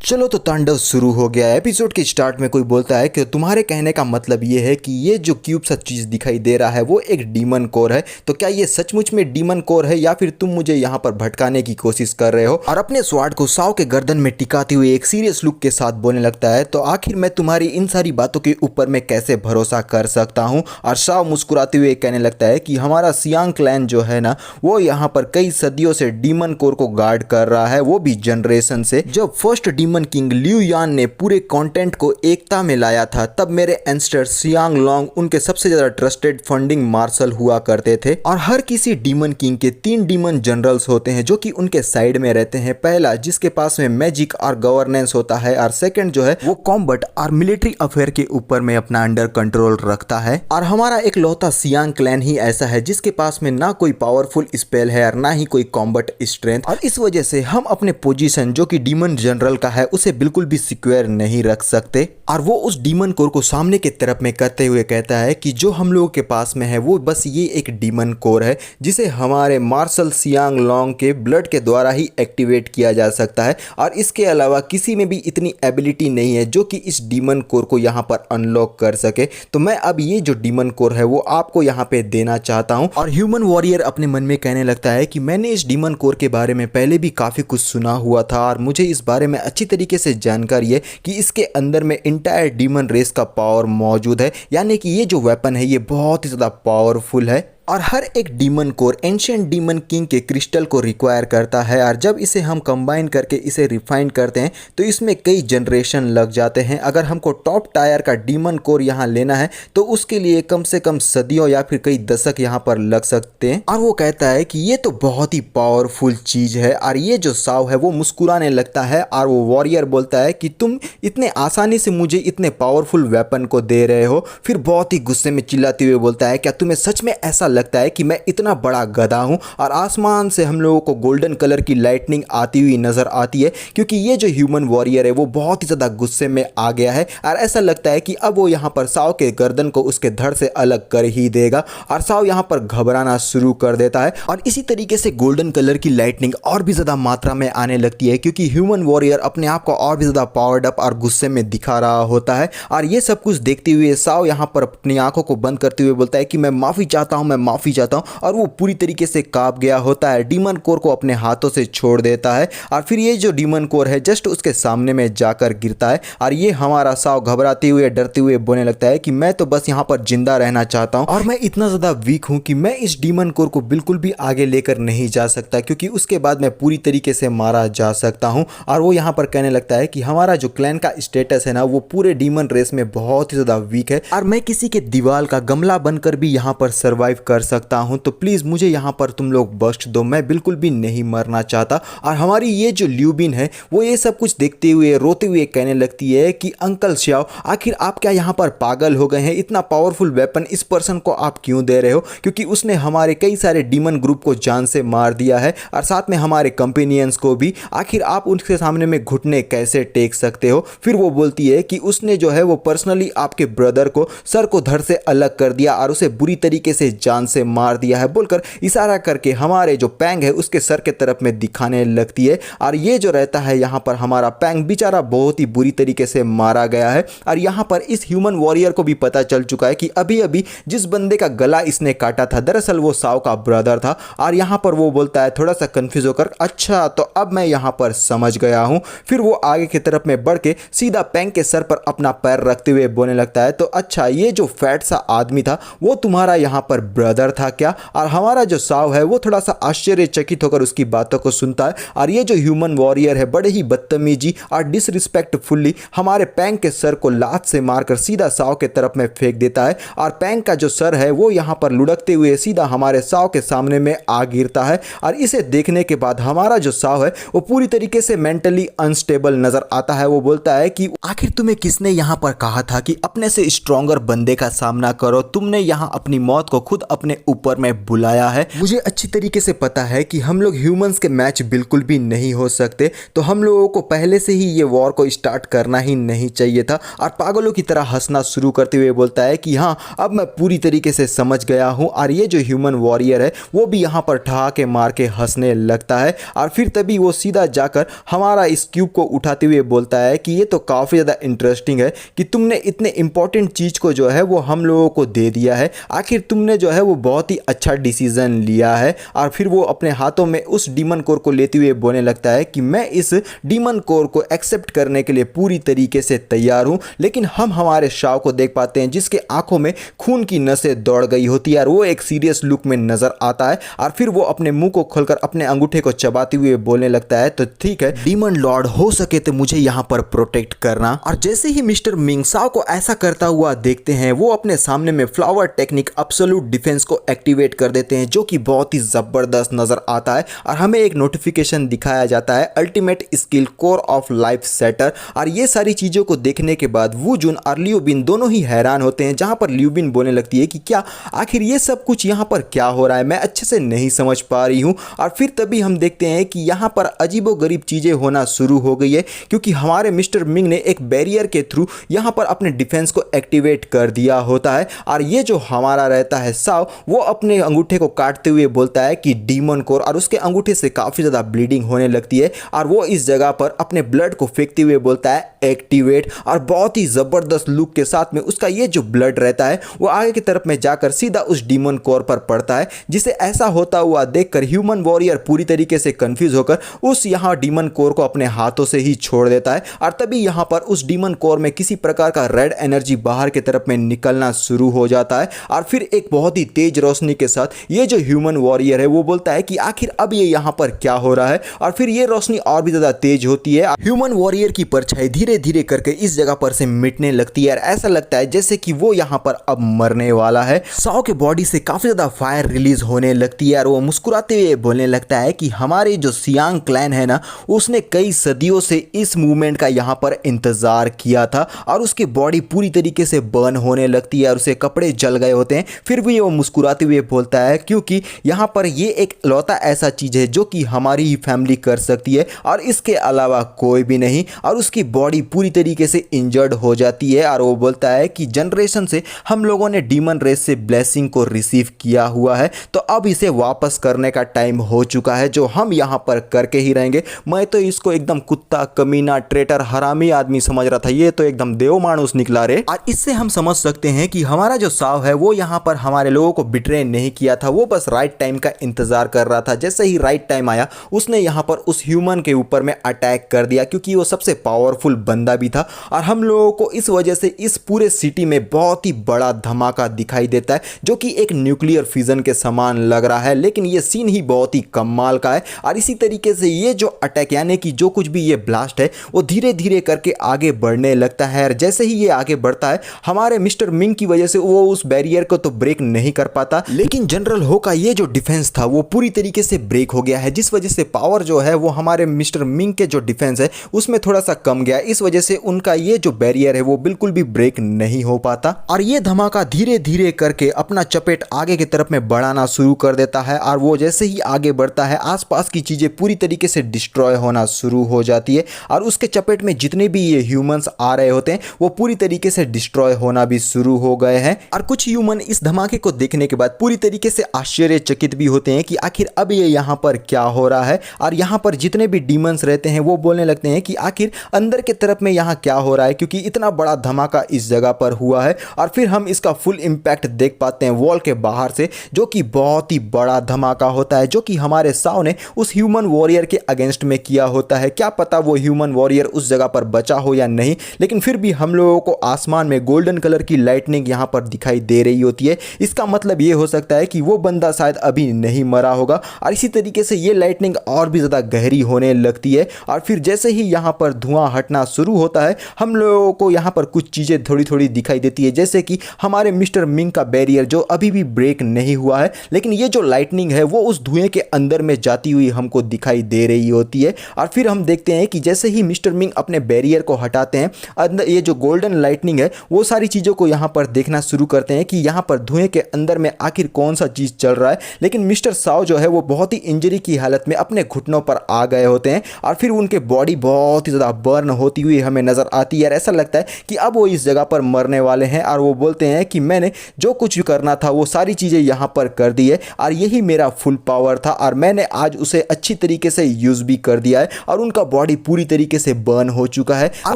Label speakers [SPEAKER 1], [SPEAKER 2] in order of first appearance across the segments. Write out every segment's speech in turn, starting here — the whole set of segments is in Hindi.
[SPEAKER 1] चलो तो तांडव शुरू हो गया है। एपिसोड के स्टार्ट में कोई बोलता है कि तुम्हारे कहने का मतलब ये है कि ये जो क्यूब सा चीज दिखाई दे रहा है वो एक डीमन कोर है। तो क्या ये सचमुच में डीमन कोर है या फिर तुम मुझे यहाँ पर भटकाने की कोशिश कर रहे हो? और अपने स्वाड को साव के गर्दन में टिकाते हुए एक सीरियस लुक के साथ बोलने लगता है, तो आखिर मैं तुम्हारी इन सारी बातों के ऊपर मैं कैसे भरोसा कर सकता हूँ? और साव मुस्कुराते हुए कहने लगता है कि हमारा सियांग क्लैन जो है ना, वो यहाँ पर कई सदियों से डीमन कोर को गार्ड कर रहा है, वो भी जनरेशन से। जब फर्स्ट डीमन किंग लियू यान ने पूरे कंटेंट को एकता में लाया था, तब मेरे एंस्टर सियांग लोंग उनके सबसे ज्यादा ट्रस्टेड फंडिंग मार्शल हुआ करते थे। और हर किसी डीमन किंग के 3 डीमन जनरल्स होते हैं जो कि उनके साइड में रहते हैं। पहला जिसके पास में मैजिक और गवर्नेंस होता है, और सेकंड जो है वो कॉम्बट और मिलिट्री अफेयर के ऊपर में अपना अंडर कंट्रोल रखता है। और हमारा एक लौता सियांग क्लैन ही ऐसा है जिसके पास में ना कोई पावरफुल स्पेल है और ना ही कोई कॉम्बट स्ट्रेंथ। और इस वजह से हम अपने पोजीशन जो कि डीमन जनरल का है उसे बिल्कुल भी सिक्योर नहीं रख सकते। और वो उस डीमन कोर को सामने की तरफ में करते हुए कहता है कि जो हम लोगों के पास में है वो बस ये एक डीमन कोर है जिसे हमारे मार्शल सियांग लोंग के ब्लड के द्वारा ही एक्टिवेट किया जा सकता है। और इसके अलावा किसी में भी इतनी एबिलिटी नहीं है जो कि इस डीमन कोर को यहाँ पर अनलॉक कर सके। तो मैं अब ये जो डीमन कोर है वो आपको यहाँ पे देना चाहता हूँ। और ह्यूमन वॉरियर अपने मन में कहने लगता है कि मैंने इस डीमन कोर के बारे में पहले भी काफ़ी कुछ सुना हुआ था और मुझे इस बारे में अच्छी तरीके से जानकारी है कि इसके अंदर में इंटायर डीमन रेस का पावर मौजूद है, यानी कि ये जो वेपन है ये बहुत ही ज़्यादा पावरफुल है। और हर एक demon core ancient demon king के क्रिस्टल को रिक्वायर करता है, और जब इसे हम कंबाइन करके इसे रिफाइन करते हैं तो इसमें कई जनरेशन लग जाते हैं। अगर हमको टॉप टायर का डीमन कोर यहाँ लेना है तो उसके लिए कम से कम सदियों या फिर कई दशक यहाँ पर लग सकते हैं। और वो कहता है कि ये तो बहुत ही पावरफुल चीज़ है। और ये जो साव है वो मुस्कुराने लगता है और वो वॉरियर बोलता है कि तुम इतने आसानी से मुझे इतने पावरफुल वेपन को दे रहे हो। फिर बहुत ही गुस्से में चिल्लाते हुए बोलता है, क्या तुम्हें सच में ऐसा लगता है कि मैं इतना बड़ा गधा हूं? और आसमान से हम लोगों को गोल्डन कलर की लाइटनिंग आती हुई नजर आती है क्योंकि ये जो ह्यूमन वॉरियर है वो बहुत ही ज़्यादा गुस्से में आ गया है। और ऐसा लगता है कि अब वो यहाँ पर साव के गर्दन को उसके धड़ से अलग कर ही देगा। और साव यहाँ पर घबराना शुरू कर देता है। और इसी तरीके से गोल्डन कलर की लाइटनिंग और भी ज़्यादा मात्रा में आने लगती है क्योंकि ह्यूमन वॉरियर अपने आप को और भी ज़्यादा पावर्ड अप और गुस्से में दिखा रहा होता है। और ये सब कुछ देखते हुए साव यहाँ पर अपनी आंखों को बंद करते हुए बोलता है कि मैं माफ़ी चाहता हूँ, मैं माफ़ी चाहता हूं। और वो पूरी तरीके से कांप गया होता है, डीमन कोर को अपने हाथों से छोड़ देता है। और फिर ये जो डीमन कोर है जस्ट उसके सामने में जाकर गिरता है। और ये हमारा साव घबराते हुए डरते हुए बोलने लगता है कि मैं तो बस यहाँ पर जिंदा रहना चाहता हूँ और मैं इतना ज़्यादा वीक हूँ कि मैं इस डीमन कोर को बिल्कुल भी आगे लेकर नहीं जा सकता क्योंकि उसके बाद मैं पूरी तरीके से मारा जा सकता हूँ। और वो यहाँ पर कहने लगता है कि हमारा जो क्लैन का स्टेटस है ना वो पूरे डीमन रेस में बहुत ही ज़्यादा वीक है और मैं किसी के दीवार का गमला बनकर भी यहाँ पर सर्वाइव कर सकता हूँ। तो प्लीज़ मुझे यहाँ पर तुम लोग बख्श दो, मैं बिल्कुल भी नहीं मरना चाहता। और हमारी ये जो ल्यूबिन है वो ये सब कुछ देखते हुए रोते हुए कहने लगती है कि अंकल श्याओ, आखिर आप क्या यहाँ पर पागल हो गए हैं? इतना पावरफुल वेपन इस पर्सन को आप क्यों दे रहे हो? क्योंकि उसने हमारे कई सारे डीमन ग्रुप को जान से मार दिया है और साथ में हमारे कंपेनियंस को भी। आखिर आप उनके सामने में घुटने कैसे टेक सकते हो? फिर वो बोलती है कि उसने जो है वो पर्सनली आपके ब्रदर को सर को धड़ से अलग कर दिया और उसे बुरी तरीके से जान से मार दिया है बोलकर इशारा करके हमारे जो पैंग है उसके सर के तरफ में दिखाने लगती है। और ये जो रहता है यहाँ पर हमारा पैंग बेचारा बहुत ही बुरी तरीके से मारा गया है। और यहाँ पर इस ह्यूमन वॉरियर को भी पता चल चुका है कि अभी अभी जिस बंदे का गला इसने काटा था दरअसल वो साव का ब्रदर था। और यहाँ पर वो बोलता है थोड़ा सा कंफ्यूज होकर, अच्छा तो अब मैं यहाँ पर समझ गया हूँ। फिर वो आगे की तरफ में बढ़ के सीधा पैंग के सर पर अपना पैर रखते हुए बोलने लगता है, तो अच्छा ये जो फैट सा आदमी था वो तुम्हारा यहाँ पर ब्रदर था क्या? और हमारा जो साव है वो थोड़ा सा आश्चर्यचकित होकर उसकी बातों को सुनता है। और ये जो ह्यूमन वॉरियर है बड़े ही बदतमीजी और डिसरिस्पेक्टफुली हमारे पैंग के सर को लात से मारकर सीधा साव के तरफ में फेंक देता है। और पैंग का जो सर है वो यहाँ पर लुढ़कते हुए सीधा हमारे साव के सामने में आ गिरता है। और इसे देखने के बाद हमारा जो साव है वो पूरी तरीके से मेंटली अनस्टेबल नजर आता है। वो बोलता है कि आखिर तुम्हें किसने यहाँ पर कहा था कि अपने से स्ट्रॉन्गर बंदे का सामना करो? तुमने यहाँ अपनी मौत को खुद अपने ऊपर में बुलाया है। मुझे अच्छी तरीके से पता है कि हम लोग ह्यूमंस के मैच बिल्कुल भी नहीं हो सकते, तो हम लोगों को पहले से ही ये वॉर को स्टार्ट करना ही नहीं चाहिए था। और पागलों की तरह हंसना शुरू करते हुए बोलता है कि हाँ, अब मैं पूरी तरीके से समझ गया हूँ। और ये जो ह्यूमन वॉरियर है वो भी यहाँ पर ठहाके मार के हंसने लगता है। और फिर तभी वो सीधा जाकर हमारा इस क्यूब को उठाते हुए बोलता है कि ये तो काफ़ी ज़्यादा इंटरेस्टिंग है कि तुमने इतने इंपॉर्टेंट चीज़ को जो है वो हम लोगों को दे दिया है। आखिर तुमने जो है वो बहुत ही अच्छा डिसीजन लिया है। और फिर वो अपने हाथों में उस डीमन कोर को लेते हुए बोलने लगता है कि मैं इस डीमन कोर को एक्सेप्ट करने के लिए पूरी तरीके से तैयार हूं। लेकिन हम हमारे शाव को देख पाते हैं जिसके आंखों में खून की नसें दौड़ गई होती है और वो एक सीरियस लुक में नजर आता है। और फिर वो अपने मुंह को खोलकर अपने अंगूठे को चबाते हुए बोलने लगता है, तो ठीक है डीमन लॉर्ड, हो सके तो मुझे यहां पर प्रोटेक्ट करना। और जैसे ही मिस्टर मिंग शाव को ऐसा करता हुआ देखते हैं, वो अपने सामने में फ्लावर टेक्निक एब्सोल्यूट डिफेंस को एक्टिवेट कर देते हैं, जो कि बहुत ही जबरदस्त नजर आता है। और हमें एक नोटिफिकेशन दिखाया जाता है, ultimate skill core of life setter. और ये सारी चीजों को देखने के बाद वू जुन और लियो बिन दोनों ही हैरान होते हैं, जहां पर लियो बिन बोलने लगती है कि क्या आखिर ये सब कुछ यहां पर क्या हो रहा है, मैं अच्छे से नहीं समझ पा रही हूं। और फिर तभी हम देखते हैं कि यहां पर अजीबोगरीब चीजें होना शुरू हो गई है, क्योंकि हमारे मिस्टर मिंग ने एक बैरियर के थ्रू यहां पर अपने डिफेंस को एक्टिवेट कर दिया होता है। और ये जो हमारा रहता है साव, वो अपने अंगूठे को काटते हुए बोलता है कि डीमन कोर, और उसके अंगूठे से काफी ज्यादा ब्लीडिंग होने लगती है। और वो इस जगह पर अपने ब्लड को फेंकते हुए बोलता है एक्टिवेट। और बहुत ही जबरदस्त लुक के साथ में उसका ये जो ब्लड रहता है वो आगे की तरफ में जाकर सीधा उस डीमन कोर पर पड़ता है, जिसे ऐसा होता हुआ देखकर ह्यूमन वॉरियर पूरी तरीके से कंफ्यूज होकर उस यहाँ डीमन कोर को अपने हाथों से ही छोड़ देता है। और तभी यहाँ पर उस डीमन कोर में किसी प्रकार का रेड एनर्जी बाहर की तरफ में निकलना शुरू हो जाता है। और फिर एक बहुत ही तेज रोशनी के साथ ये जो ह्यूमन वॉरियर है वो बोलता है कि आखिर अब ये यहाँ पर क्या हो रहा है। और फिर ये रोशनी और भी ज्यादा तेज होती है, ह्यूमन वॉरियर की परछाई धीरे धीरे करके इस जगह पर से मिटने लगती है। और ऐसा लगता है जैसे कि वो यहाँ पर अब मरने वाला है। साओ के बॉडी से काफी ज्यादा फायर रिलीज होने लगती है और वो मुस्कुराते हुए बोलने लगता है कि हमारे जो सियांग क्लैन है ना, उसने कई सदियों से इस मूवमेंट का यहाँ पर इंतजार किया था। और उसकी बॉडी पूरी तरीके से बर्न होने लगती है और उसे कपड़े जल गए होते हैं। फिर भी वो मुस्कुराते हुए बोलता है क्योंकि यहाँ पर ये एक लौता ऐसा चीज है जो कि हमारी ही फैमिली कर सकती है और इसके अलावा कोई भी नहीं। और उसकी बॉडी पूरी तरीके से इंजर्ड हो जाती है और वो बोलता है कि जनरेशन से हम लोगों ने डीमन रेस से ब्लेसिंग को रिसीव किया हुआ है, तो अब इसे वापस करने का टाइम हो चुका है, जो हम यहाँ पर करके ही रहेंगे। मैं तो इसको एकदम कुत्ता, कमीना, ट्रेटर, हरामी आदमी समझ रहा था, ये तो एकदम देव मानुस निकला रे। और इससे हम समझ सकते हैं कि हमारा जो साव है वो यहाँ पर हमारे लोगों को बिट्रे नहीं किया था, वो बस राइट टाइम का इंतजार कर रहा था। जैसे ही राइट टाइम आया उसने यहाँ पर उस ह्यूमन के ऊपर में अटैक कर दिया, क्योंकि वो सबसे पावरफुल बंदा भी था। और हम लोगों को इस वजह से इस पूरे सिटी में बहुत ही बड़ा धमाका दिखाई देता है, जो कि एक न्यूक्लियर फिजन के समान लग रहा है, लेकिन ये सीन ही बहुत ही कमाल का है। और इसी तरीके से ये जो अटैक यानी कि जो कुछ भी ये ब्लास्ट है वो धीरे धीरे करके आगे बढ़ने लगता है। और जैसे ही ये आगे बढ़ता है, हमारे मिस्टर मिंग की वजह से वो उस बैरियर को तो ब्रेक नहीं कर पाता, लेकिन जनरल हो का ये जो डिफेंस था वो पूरी तरीके से ब्रेक हो गया है, जिस वजह से पावर जो है वो हमारे मिस्टर मिंग के जो डिफेंस है उसमें थोड़ा सा कम गया। इस वजह से उनका ये जो बैरियर है वो बिल्कुल भी ब्रेक नहीं हो पाता। और ये धमाका धीरे धीरे करके अपना चपेट आगे की तरफ में बढ़ाना शुरू कर देता है। और वो जैसे ही आगे बढ़ता है, आसपास की चीजें पूरी तरीके से डिस्ट्रॉय होना शुरू हो जाती है। और उसके चपेट में जितने भी ये ह्यूमंस आ रहे होते हैं वो पूरी तरीके से डिस्ट्रॉय होना भी शुरू हो गए हैं। और कुछ ह्यूमन इस धमाके को देखने के बाद पूरी तरीके से आश्चर्यचकित भी होते हैं कि आखिर अब ये यहाँ पर क्या हो रहा है। और यहाँ पर जितने भी डीमंस रहते हैं वो बोलने लगते हैं कि आखिर अंदर के तरफ में यहाँ क्या हो रहा है, क्योंकि इतना बड़ा धमाका इस जगह पर हुआ है। और फिर हम इसका फुल इम्पैक्ट देख पाते हैं वॉल के बाहर से, जो कि बहुत ही बड़ा धमाका होता है, जो कि हमारे साव ने उस ह्यूमन वॉरियर के अगेंस्ट में किया होता है। क्या पता वो ह्यूमन वॉरियर उस जगह पर बचा हो या नहीं, लेकिन फिर भी हम लोगों को आसमान में गोल्डन कलर की लाइटनिंग यहाँ पर दिखाई दे रही होती है। इसका मतलब ये हो सकता है कि वो बंदा शायद अभी नहीं मरा होगा। और इसी तरीके से ये लाइटनिंग और भी ज़्यादा गहरी होने लगती है। और फिर जैसे ही यहाँ पर धुआं हटना शुरू होता है, हम लोगों को यहाँ पर कुछ चीज़ें थोड़ी थोड़ी दिखाई देती है, जैसे कि हमारे मिस्टर मिंग का बैरियर जो अभी भी ब्रेक नहीं हुआ है, लेकिन ये जो लाइटनिंग है वो उस धुएं के अंदर में जाती हुई हमको दिखाई दे रही होती है। और फिर हम देखते हैं कि जैसे ही मिस्टर मिंग अपने बैरियर को हटाते हैं, अंदर ये जो गोल्डन लाइटनिंग है वो सारी चीज़ों को यहाँ पर देखना शुरू करते हैं कि यहाँ पर धुएं के अंदर अंदर में आखिर कौन सा चीज़ चल रहा है। लेकिन मिस्टर साओ जो है वो बहुत ही इंजरी की हालत में अपने घुटनों पर आ गए होते हैं और फिर उनके बॉडी बहुत ही ज़्यादा बर्न होती हुई हमें नज़र आती है। ऐसा लगता है कि अब वो इस जगह पर मरने वाले हैं और वो बोलते हैं कि मैंने जो कुछ भी करना था वो सारी चीज़ें यहाँ पर कर दी है और यही मेरा फुल पावर था और मैंने आज उसे अच्छी तरीके से यूज़ भी कर दिया है और उनका बॉडी पूरी तरीके से बर्न हो चुका है। और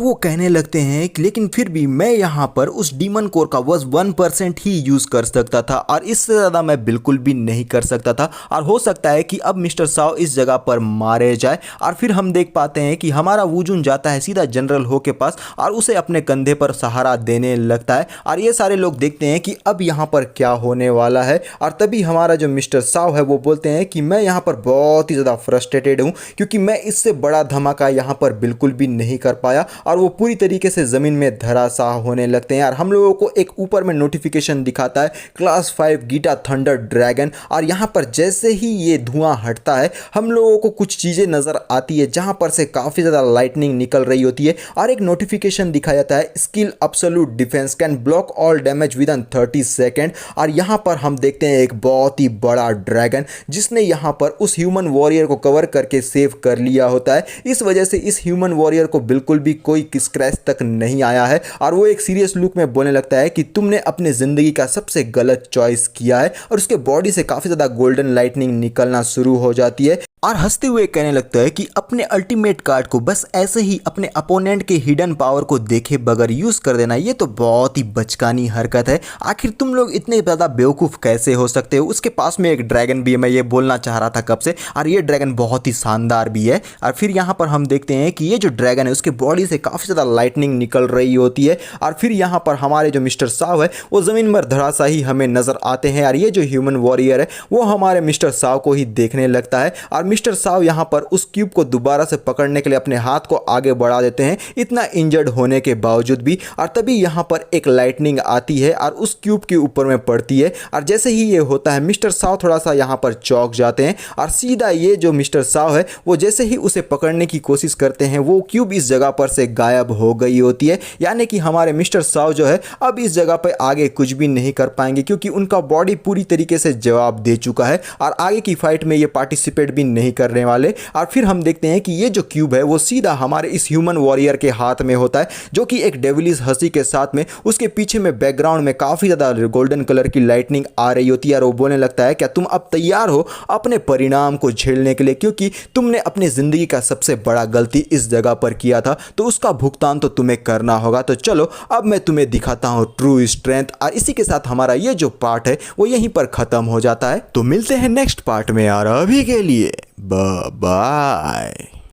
[SPEAKER 1] वो कहने लगते हैं कि लेकिन फिर भी मैं यहाँ पर उस डीमन कोर का बस 1% ही यूज़ कर सकता था और इससे ज़्यादा मैं बिल्कुल भी नहीं कर सकता था और हो सकता है कि अब मिस्टर साओ इस जगह पर मारे जाए। और फिर हम देख पाते हैं कि हमारा वुजुन जाता है सीधा जनरल हो के पास और उसे अपने कंधे पर सहारा देने लगता है और ये सारे लोग देखते हैं कि अब यहाँ पर क्या होने वाला है। और तभी हमारा जो मिस्टर साओ है वो बोलते हैं कि मैं यहाँ पर बहुत ही ज़्यादा फ्रस्ट्रेटेड हूँ क्योंकि मैं इससे बड़ा धमाका यहाँ पर बिल्कुल भी नहीं कर पाया और वो पूरी तरीके से ज़मीन में धराशाह होने लगते हैं। और हम लोगों को एक ऊपर में नोटिफिकेशन दिखाता है क्लास 5 गीटा थंडर ड्रैगन और यहाँ पर जैसे ही ये धुआं हटता है हम लोगों को कुछ चीज़ें नज़र आती है जहाँ पर से काफ़ी ज़्यादा लाइटनिंग निकल रही होती है और एक नोटिफिकेशन दिखाया जाता है skill absolute defence can block all damage with in 30 second. और यहाँ पर हम देखते हैं एक बहुत ही बड़ा ड्रैगन जिसने यहाँ पर उस ह्यूमन वॉरियर को कवर करके सेव कर लिया होता है। इस वजह से इस ह्यूमन वॉरियर को बिल्कुल भी कोई स्क्रैच तक नहीं आया है और वो एक सीरियस लुक में बोलने लगता है कि तुमने अपने ज़िंदगी का सबसे गलत चॉइस किया है। और उसके बॉडी से काफ़ी ज़्यादा गोल्डन लाइटनिंग निकलना शुरू हो जाती है और हंसते हुए कहने लगता है कि अपने अल्टीमेट कार्ड को बस ऐसे ही अपने अपोनेंट के हिडन पावर को देखे बगैर यूज़ कर देना ये तो बहुत ही बचकानी हरकत है। आखिर तुम लोग इतने ज़्यादा बेवकूफ़ कैसे हो सकते हो। उसके पास में एक ड्रैगन भी है, मैं ये बोलना चाह रहा था कब से, और ये ड्रैगन बहुत ही शानदार भी है। और फिर यहाँ पर हम देखते हैं कि ये जो ड्रैगन है उसके बॉडी से काफ़ी ज़्यादा लाइटनिंग निकल रही होती है। और फिर यहाँ पर हमारे जो मिस्टर साव है वो ज़मीन पर धराशायी हमें नज़र आते हैं और ये जो ह्यूमन वॉरियर है वो हमारे मिस्टर साव को ही देखने लगता है। और मिस्टर साव यहाँ पर उस क्यूब को दोबारा से पकड़ने के लिए अपने हाथ को आगे बढ़ा देते हैं इतना इंजर्ड होने के बावजूद भी। और तभी यहाँ पर एक लाइटनिंग आती है और उस क्यूब के ऊपर में पड़ती है और जैसे ही ये होता है मिस्टर साव थोड़ा सा यहाँ पर चौंक जाते हैं और सीधा ये जो मिस्टर साव है वो जैसे ही उसे पकड़ने की कोशिश करते हैं वो क्यूब इस जगह पर से गायब हो गई होती है। यानी कि हमारे मिस्टर साव जो है अब इस जगह पर आगे कुछ भी नहीं कर पाएंगे क्योंकि उनका बॉडी पूरी तरीके से जवाब दे चुका है और आगे की फाइट में ये पार्टिसिपेट भी नहीं करने वाले। और फिर हम देखते हैं कि ये जो क्यूब है वो सीधा हमारे इस ह्यूमन वॉरियर के हाथ में होता है जो कि एक डेविलिश हंसी के साथ में उसके पीछे में बैकग्राउंड में काफ़ी ज़्यादा गोल्डन कलर की लाइटनिंग आ रही होती है। और वो बोलने लगता है क्या तुम अब तैयार हो अपने परिणाम को झेलने के लिए, क्योंकि तुमने अपनी ज़िंदगी का सबसे बड़ा गलती इस जगह पर किया था तो उसका भुगतान तो तुम्हें करना होगा। तो चलो अब मैं तुम्हें दिखाता हूँ ट्रू स्ट्रेंथ। और इसी के साथ हमारा ये जो पार्ट है वो यहीं पर ख़त्म हो जाता है। तो मिलते हैं नेक्स्ट पार्ट में यार, अभी के लिए बाय।